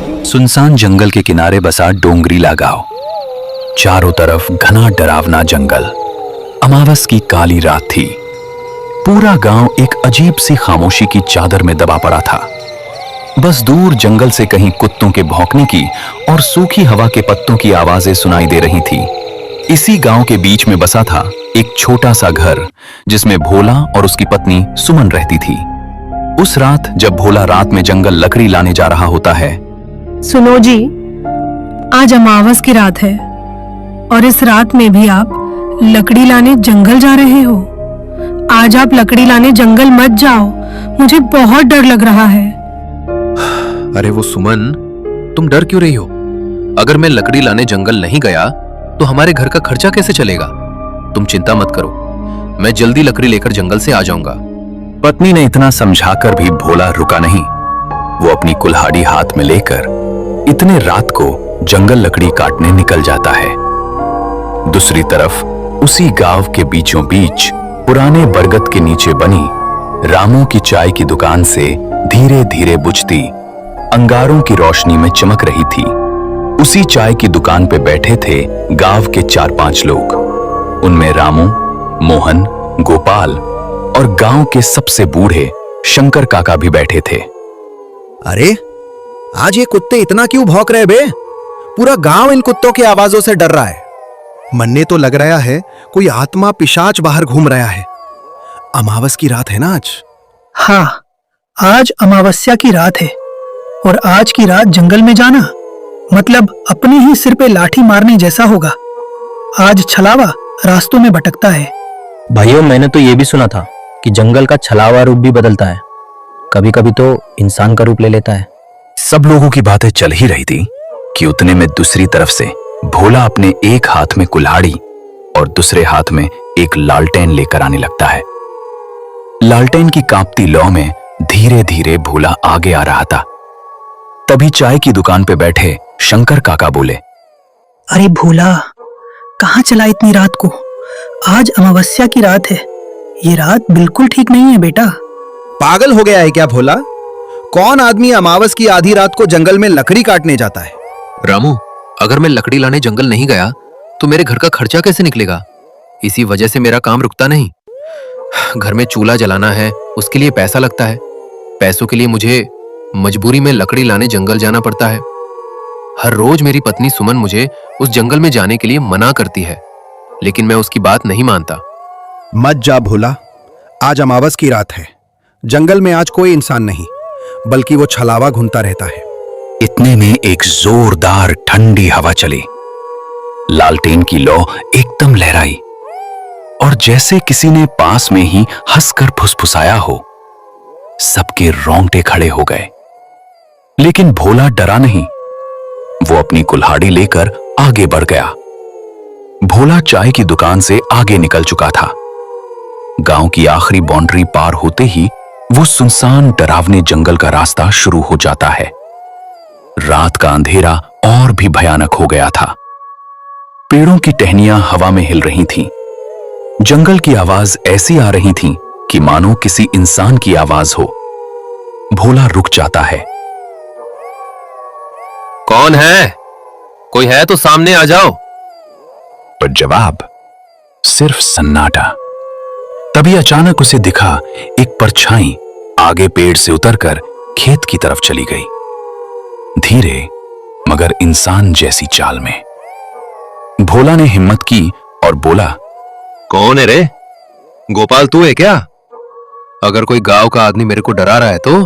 सुनसान जंगल के किनारे बसा डोंगरीला गांव। चारों तरफ घना डरावना जंगल। अमावस की काली रात थी। पूरा गांव एक अजीब सी खामोशी की चादर में दबा पड़ा था। बस दूर जंगल से कहीं कुत्तों के भौंकने की और सूखी हवा के पत्तों की आवाजें सुनाई दे रही थी। इसी गांव के बीच में बसा था एक छोटा सा घर, जिसमें भोला और उसकी पत्नी सुमन रहती थी। उस रात जब भोला रात में जंगल लकड़ी लाने जा रहा होता है। सुनो जी, आज अमावस की रात है और इस रात में भी आप लकड़ी लाने जंगल जा रहे हो। आज आप लकड़ी लाने जंगल मत जाओ, मुझे बहुत डर लग रहा है। अरे वो सुमन, तुम डर क्यों रही हो? अगर मैं लकड़ी लाने जंगल नहीं गया तो हमारे घर का खर्चा कैसे चलेगा? तुम चिंता मत करो, मैं जल्दी लकड़ी लेकर जंगल से आ जाऊंगा। पत्नी ने इतना समझाकर भी भोला रुका नहीं। वो अपनी कुल्हाड़ी हाथ में लेकर इतने रात को जंगल लकड़ी काटने निकल जाता है। दूसरी तरफ उसी गांव के बीचों बीच पुराने बरगद के नीचे बनी रामू की चाय की दुकान से धीरे धीरे बुझती अंगारों की रोशनी में चमक रही थी। उसी चाय की दुकान पे बैठे थे गांव के 4-5 लोग। उनमें रामू, मोहन, गोपाल और गांव के सबसे बूढ़े शंकर काका भी बैठे थे। अरे आज ये कुत्ते इतना क्यों भौंक रहे बे? पूरा गांव इन कुत्तों की आवाजों से डर रहा है। मन्ने तो लग रहा है कोई आत्मा पिशाच बाहर घूम रहा है। अमावस की रात है ना आज? हाँ, आज अमावस्या की रात है और आज की रात जंगल में जाना मतलब अपने ही सिर पे लाठी मारने जैसा होगा। आज छलावा रास्तों में भटकता है। भाइयों, मैंने तो ये भी सुना था कि जंगल का छलावा रूप भी बदलता है, कभी कभी तो इंसान का रूप ले लेता है। सब लोगों की बातें चल ही रही थी कि उतने में दूसरी तरफ से भोला अपने एक हाथ में कुल्हाड़ी और दूसरे हाथ में एक लालटेन लेकर आने लगता है। लालटेन की कांपती लौ में धीरे धीरे भोला आगे आ रहा था। तभी चाय की दुकान पे बैठे शंकर काका बोले, अरे भोला, कहाँ चला इतनी रात को? आज अमावस्या की रात है। ये रात बिल्कुल ठीक नहीं है बेटा। पागल हो गया है क्या भोला? कौन आदमी अमावस की आधी रात को जंगल में लकड़ी काटने जाता है? रामू, अगर मैं लकड़ी लाने जंगल नहीं गया तो मेरे घर का खर्चा कैसे निकलेगा? इसी वजह से मेरा काम रुकता नहीं। घर में चूल्हा जलाना है, उसके लिए पैसा लगता है। पैसों के लिए मुझे मजबूरी में लकड़ी लाने जंगल जाना पड़ता है। हर रोज मेरी पत्नी सुमन मुझे उस जंगल में जाने के लिए मना करती है, लेकिन मैं उसकी बात नहीं मानता। मत जा भोला, आज अमावस की रात है। जंगल में आज कोई इंसान नहीं, बल्कि वो छलावा घूमता रहता है। इतने में एक जोरदार ठंडी हवा चली। लालटेन की लौ एकदम लहराई और जैसे किसी ने पास में ही हंसकर फुसफुसाया हो। सबके रोंगटे खड़े हो गए, लेकिन भोला डरा नहीं। वो अपनी कुल्हाड़ी लेकर आगे बढ़ गया। भोला चाय की दुकान से आगे निकल चुका था। गांव की आखिरी बाउंड्री पार होते ही वो सुनसान डरावने जंगल का रास्ता शुरू हो जाता है। रात का अंधेरा और भी भयानक हो गया था। पेड़ों की टहनियां हवा में हिल रही थीं। जंगल की आवाज ऐसी आ रही थी कि मानो किसी इंसान की आवाज हो। भोला रुक जाता है। कौन है? कोई है तो सामने आ जाओ। पर जवाब सिर्फ सन्नाटा। तभी अचानक उसे दिखा एक परछाई आगे पेड़ से उतरकर खेत की तरफ चली गई, धीरे मगर इंसान जैसी चाल में। भोला ने हिम्मत की और बोला, कौन है रे? गोपाल तू है क्या? अगर कोई गांव का आदमी मेरे को डरा रहा है तो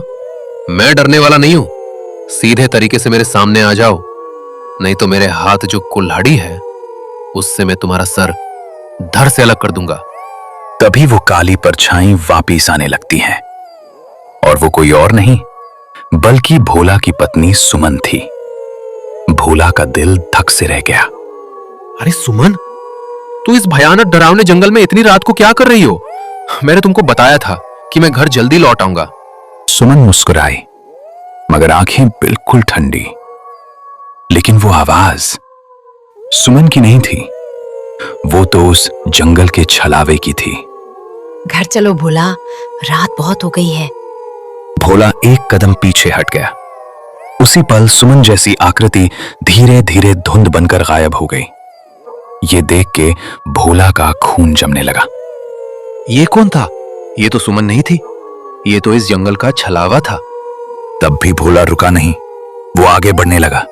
मैं डरने वाला नहीं हूं। सीधे तरीके से मेरे सामने आ जाओ, नहीं तो मेरे हाथ जो कुल्हाड़ी है उससे मैं तुम्हारा सर धड़ से अलग कर दूंगा। तभी वो काली परछाई वापिस आने लगती है और वो कोई और नहीं बल्कि भोला की पत्नी सुमन थी। भोला का दिल धक से रह गया। अरे सुमन, तू इस भयानक डरावने जंगल में इतनी रात को क्या कर रही हो? मैंने तुमको बताया था कि मैं घर जल्दी लौट आऊंगा। सुमन मुस्कुराई, मगर आंखें बिल्कुल ठंडी। लेकिन वो आवाज सुमन की नहीं थी, वो तो उस जंगल के छलावे की थी। घर चलो भोला, रात बहुत हो गई है। भोला एक कदम पीछे हट गया। उसी पल सुमन जैसी आकृति धीरे धीरे धुंध बनकर गायब हो गई। ये देख के भोला का खून जमने लगा। ये कौन था? ये तो सुमन नहीं थी, ये तो इस जंगल का छलावा था। तब भी भोला रुका नहीं, वो आगे बढ़ने लगा।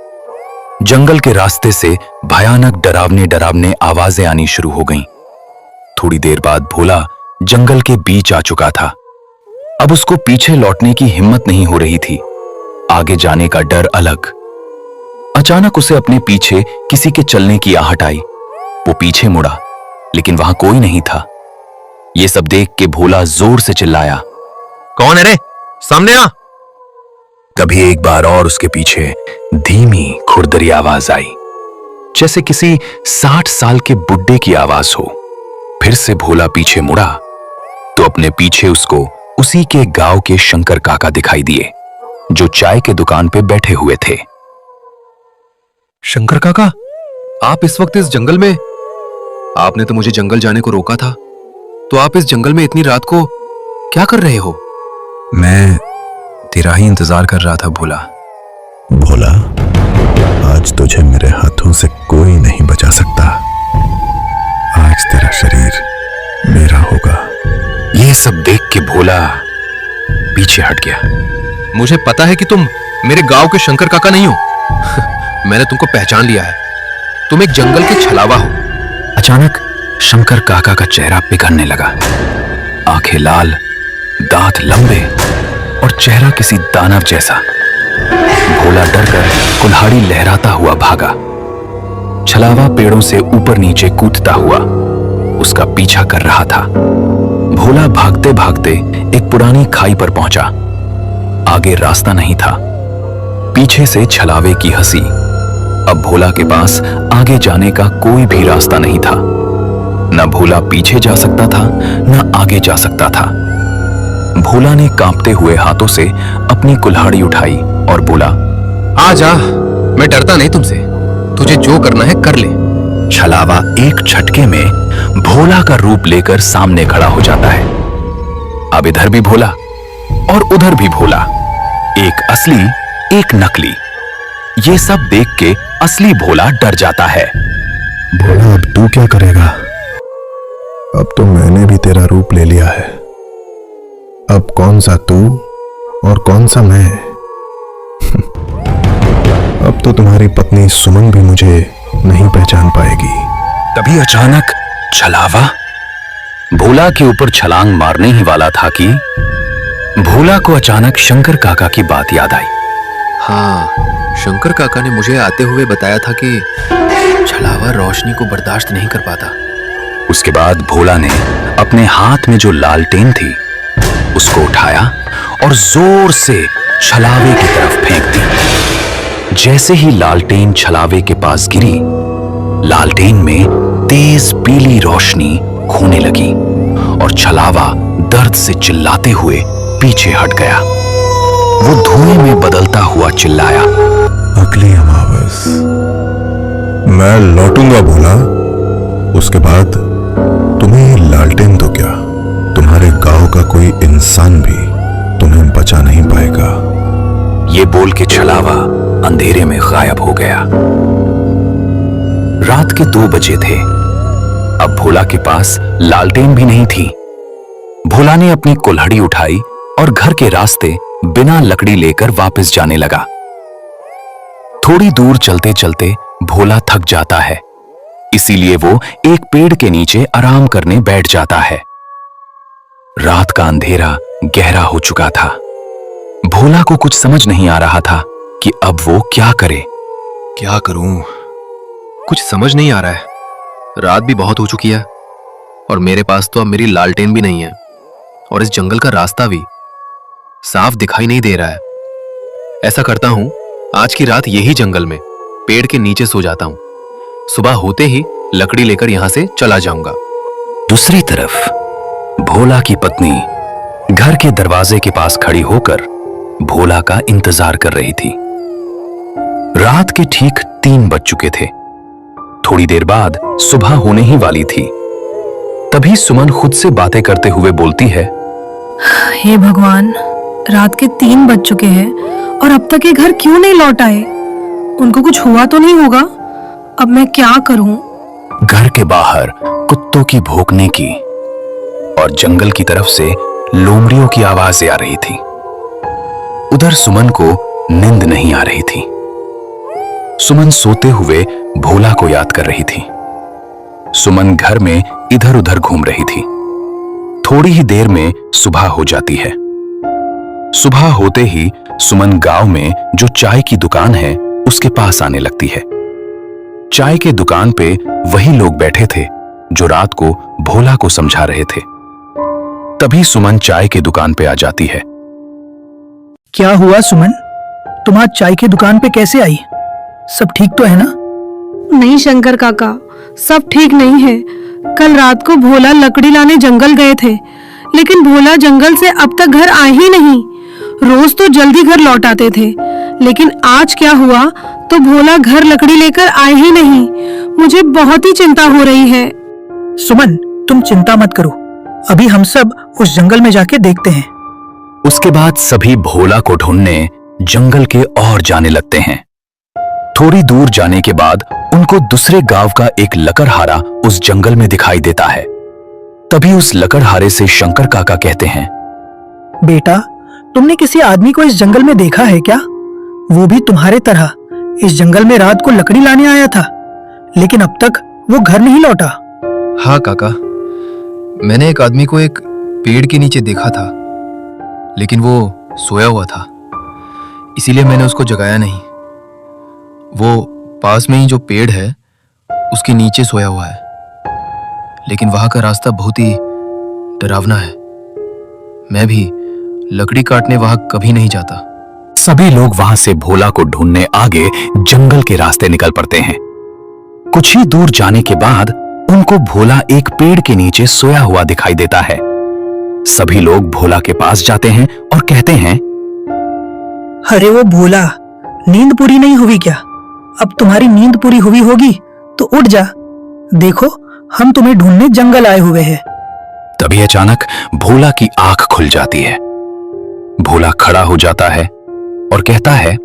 जंगल के रास्ते से भयानक डरावने डरावने आवाजें आनी शुरू हो गईं। थोड़ी देर बाद भोला जंगल के बीच आ चुका था। अब उसको पीछे लौटने की हिम्मत नहीं हो रही थी, आगे जाने का डर अलग। अचानक उसे अपने पीछे किसी के चलने की आहट आई। वो पीछे मुड़ा, लेकिन वहां कोई नहीं था। ये सब देख के भोला जोर से चिल्लाया, कौन है रे? सामने आ! तभी एक बार और उसके पीछे धीमी खुरदरी आवाज आई, जैसे किसी 60 साल के बुड्ढे की आवाज हो। फिर से भोला पीछे मुड़ा तो अपने पीछे उसको उसी के गांव के शंकर काका दिखाई दिए, जो चाय के दुकान पे बैठे हुए थे। शंकर काका, आप इस वक्त इस जंगल में? आपने तो मुझे जंगल जाने को रोका था, तो आप इस जंगल में इतनी रात को क्या कर रहे हो? मैं तेरा ही इंतजार कर रहा था भोला। भोला, आज तुझे मेरे हाथों से कोई नहीं बचा सकता। आज तेरा शरीर मेरा होगा। ये सब देख के भोला पीछे हट गया। मुझे पता है कि तुम मेरे गांव के शंकर काका नहीं हो। मैंने तुमको पहचान लिया है, तुम एक जंगल के छलावा हो। अचानक शंकर काका का चेहरा पिघलने लगा। आंखें लाल, दांत लंबे और चेहरा किसी दानव जैसा। भोला डरकर कुल्हाड़ी लहराता हुआ भागा। छलावा पेड़ों से ऊपर नीचे कूदता हुआ उसका पीछा कर रहा था। भोला भागते भागते एक पुरानी खाई पर पहुंचा। आगे रास्ता नहीं था, पीछे से छलावे की हंसी। अब भोला के पास आगे जाने का कोई भी रास्ता नहीं था। न भोला पीछे जा सकता था, न आगे जा सकता था। भोला ने कांपते हुए हाथों से अपनी कुल्हाड़ी उठाई और बोला, आ जा, मैं डरता नहीं तुमसे। तुझे जो करना है कर ले। छलावा एक झटके में भोला का रूप लेकर सामने खड़ा हो जाता है। अब इधर भी भोला और उधर भी भोला, एक असली एक नकली। ये सब देख के असली भोला डर जाता है। भोला, अब तू क्या करेगा? अब तो मैंने भी तेरा रूप ले लिया है। अब कौन सा तू और कौन सा मैं? अब तो तुम्हारी पत्नी सुमन भी मुझे नहीं पहचान पाएगी। तभी अचानक छलावा भोला के ऊपर छलांग मारने ही वाला था कि भोला को अचानक शंकर काका की बात याद आई। हाँ, शंकर काका ने मुझे आते हुए बताया था कि छलावा रोशनी को बर्दाश्त नहीं कर पाता। उसके बाद भोला ने अपने हाथ में जो लालटेन थी उसको उठाया और जोर से छलावे की तरफ फेंक दी। जैसे ही लालटेन छलावे के पास गिरी, लालटेन में तेज पीली रोशनी खोने लगी और छलावा दर्द से चिल्लाते हुए पीछे हट गया। वो धुएं में बदलता हुआ चिल्लाया, अगली अमावस मैं लौटूंगा भोला। उसके बाद तुम्हें लालटेन तो क्या, तुम्हारे गांव का कोई इंसान भी तुम्हें बचा नहीं पाएगा। ये बोल के छलावा अंधेरे में गायब हो गया। रात के 2 बजे थे। अब भोला के पास लालटेन भी नहीं थी। भोला ने अपनी कुल्हाड़ी उठाई और घर के रास्ते बिना लकड़ी लेकर वापस जाने लगा। थोड़ी दूर चलते चलते भोला थक जाता है, इसीलिए वो एक पेड़ के नीचे आराम करने बैठ जाता है। रात का अंधेरा गहरा हो चुका था। भोला को कुछ समझ नहीं आ रहा था कि अब वो क्या करे। क्या करूं, कुछ समझ नहीं आ रहा है। रात भी बहुत हो चुकी है और मेरे पास तो अब मेरी लालटेन भी नहीं है और इस जंगल का रास्ता भी साफ दिखाई नहीं दे रहा है। ऐसा करता हूं, आज की रात यही जंगल में पेड़ के नीचे सो जाता हूं। सुबह होते ही लकड़ी लेकर यहां से चला जाऊंगा। दूसरी तरफ भोला की पत्नी घर के दरवाजे के पास खड़ी होकर भोला का इंतजार कर रही थी। रात के ठीक 3 बज चुके थे। थोड़ी देर बाद सुबह होने ही वाली थी। तभी सुमन खुद से बातें करते हुए बोलती है, हे भगवान, रात के 3 बज चुके हैं और अब तक ये घर क्यों नहीं लौट आए? उनको कुछ हुआ तो नहीं होगा? अब मैं क्या करूं? घर के बाहर कुत्तों की भौंकने की और जंगल की तरफ से लोमड़ियों की आवाजें आ रही थी। उधर सुमन को नींद नहीं आ रही थी। सुमन सोते हुए भोला को याद कर रही थी। सुमन घर में इधर उधर घूम रही थी। थोड़ी ही देर में सुबह हो जाती है। सुबह होते ही सुमन गांव में जो चाय की दुकान है उसके पास आने लगती है। चाय के दुकान पे वही लोग बैठे थे जो रात को भोला को समझा रहे थे। तभी सुमन चाय के दुकान पे आ जाती है। क्या हुआ सुमन? तुम आज चाय की दुकान पे कैसे आई? सब ठीक तो है ना? नहीं शंकर काका, सब ठीक नहीं है। कल रात को भोला लकड़ी लाने जंगल गए थे, लेकिन भोला जंगल से अब तक घर आए ही नहीं। रोज तो जल्दी घर लौट आते थे, लेकिन आज क्या हुआ तो भोला घर लकड़ी लेकर आए ही नहीं। मुझे बहुत ही चिंता हो रही है। सुमन, तुम चिंता मत करो, अभी हम सब उस जंगल में जाके देखते हैं। उसके बाद सभी भोला को ढूंढने जंगल के और जाने लगते हैं। थोड़ी दूर जाने के बाद उनको दूसरे गांव का एक लकड़हारा उस जंगल में दिखाई देता है। तभी उस लकड़हारे से शंकर काका कहते हैं, बेटा, तुमने किसी आदमी को इस जंगल में देखा है क्या? वो भी तुम्हारे तरह इस जंगल में रात को लकड़ी लाने आया था, लेकिन अब तक वो घर नहीं लौटा। हाँ काका, मैंने एक आदमी को एक पेड़ के नीचे देखा था, लेकिन वो सोया हुआ था, इसीलिए मैंने उसको जगाया नहीं। वो पास में ही जो पेड़ है उसके नीचे सोया हुआ है, लेकिन वहां का रास्ता बहुत ही डरावना है। मैं भी लकड़ी काटने वहां कभी नहीं जाता। सभी लोग वहां से भोला को ढूंढने आगे जंगल के रास्ते निकल पड़ते हैं। कुछ ही दूर जाने के बाद उनको भोला एक पेड़ के नीचे सोया हुआ दिखाई देता है। सभी लोग भोला के पास जाते हैं और कहते हैं, अरे वो भोला, नींद पूरी नहीं हुई क्या? अब तुम्हारी नींद पूरी हुई होगी तो उठ जा, देखो हम तुम्हें ढूंढने जंगल आए हुए हैं। तभी अचानक भोला की आंख खुल जाती है। भोला खड़ा हो जाता है और कहता है,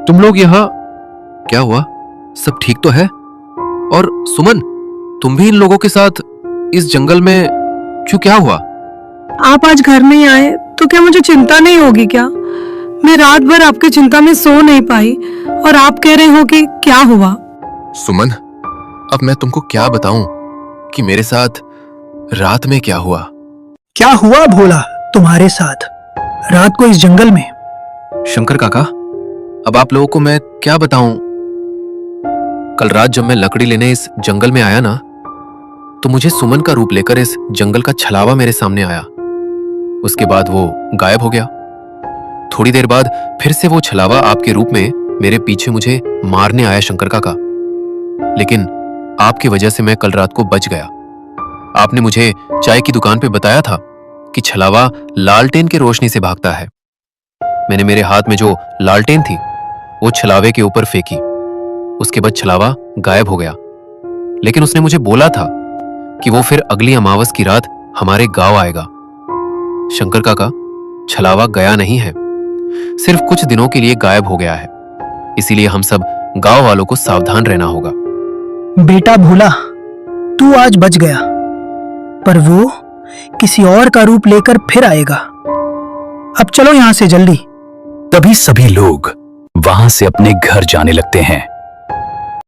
तुम लोग यहाँ? क्या हुआ? सब ठीक तो है? और सुमन, तुम भी इन लोगों के साथ इस जंगल में क्यों? क्या हुआ? आप आज घर नहीं आए तो क्या मुझे चिंता नहीं होगी क्या? मैं रात भर आपकी चिंता में सो नहीं पाई और आप कह रहे हो कि क्या हुआ? सुमन, अब मैं तुमको क्या बताऊं कि मेरे साथ रात में क्या हुआ? क्या हुआ भोला तुम्हारे साथ रात को इस जंगल में? शंकर काका, अब आप लोगों को मैं क्या बताऊं? कल रात जब मैं लकड़ी लेने इस जंगल में आया ना, तो मुझे सुमन का रूप लेकर इस जंगल का छलावा मेरे सामने आया। उसके बाद वो गायब हो गया। थोड़ी देर बाद फिर से वो छलावा आपके रूप में मेरे पीछे मुझे मारने आया शंकर काका, लेकिन आपकी वजह से मैं कल रात को बच गया। आपने मुझे चाय की दुकान पे बताया था कि छलावा लालटेन की रोशनी से भागता है। मैंने मेरे हाथ में जो लालटेन थी वो छलावे के ऊपर फेंकी। उसके बाद छलावा गायब हो गया, लेकिन उसने मुझे बोला था कि वो फिर अगली अमावस की रात हमारे गांव आएगा। शंकर काका, छलावा गया नहीं है, सिर्फ कुछ दिनों के लिए गायब हो गया है। इसीलिए हम सब गांव वालों को सावधान रहना होगा। बेटा भोला, तू आज बच गया, पर वो किसी और का रूप लेकर फिर आएगा। अब चलो यहां से जल्दी। तभी सभी लोग वहां से अपने घर जाने लगते हैं।